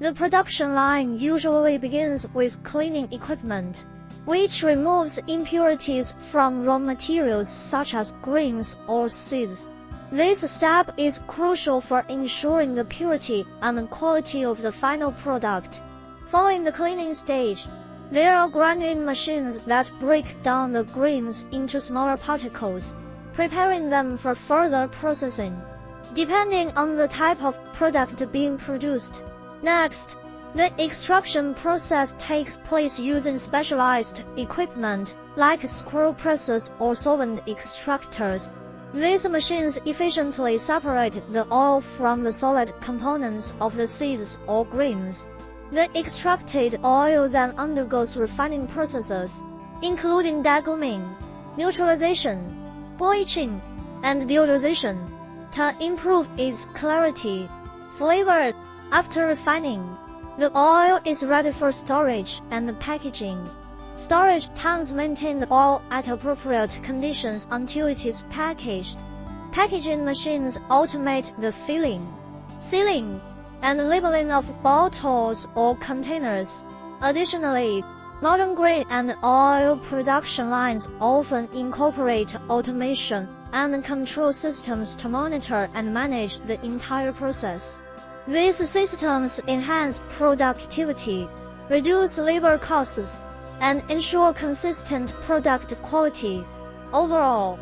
The production line usually begins with cleaning equipment, which removes impurities from raw materials such as grains or seeds. This step is crucial for ensuring the purity and quality of the final product. Following the cleaning stage, there are grinding machines that break down the grains into smaller particles, preparing them for further processing, depending on the type of product being produced. Next, the extraction process takes place using specialized equipment like screw presses or solvent extractors. These machines efficiently separate the oil from the solid components of the seeds or grains. The extracted oil then undergoes refining processes, including deguming, neutralization, bleaching, and deodorization, to improve its clarity, flavor. After refining, the oil is ready for storage and packaging. Storage tanks maintain the oil at appropriate conditions until it is packaged. Packaging machines automate the filling, sealing, and labeling of bottles or containers. Additionally, modern grain and oil production lines often incorporate automation and control systems to monitor and manage the entire process. These systems enhance productivity, reduce labor costs, and ensure consistent product quality. Overall,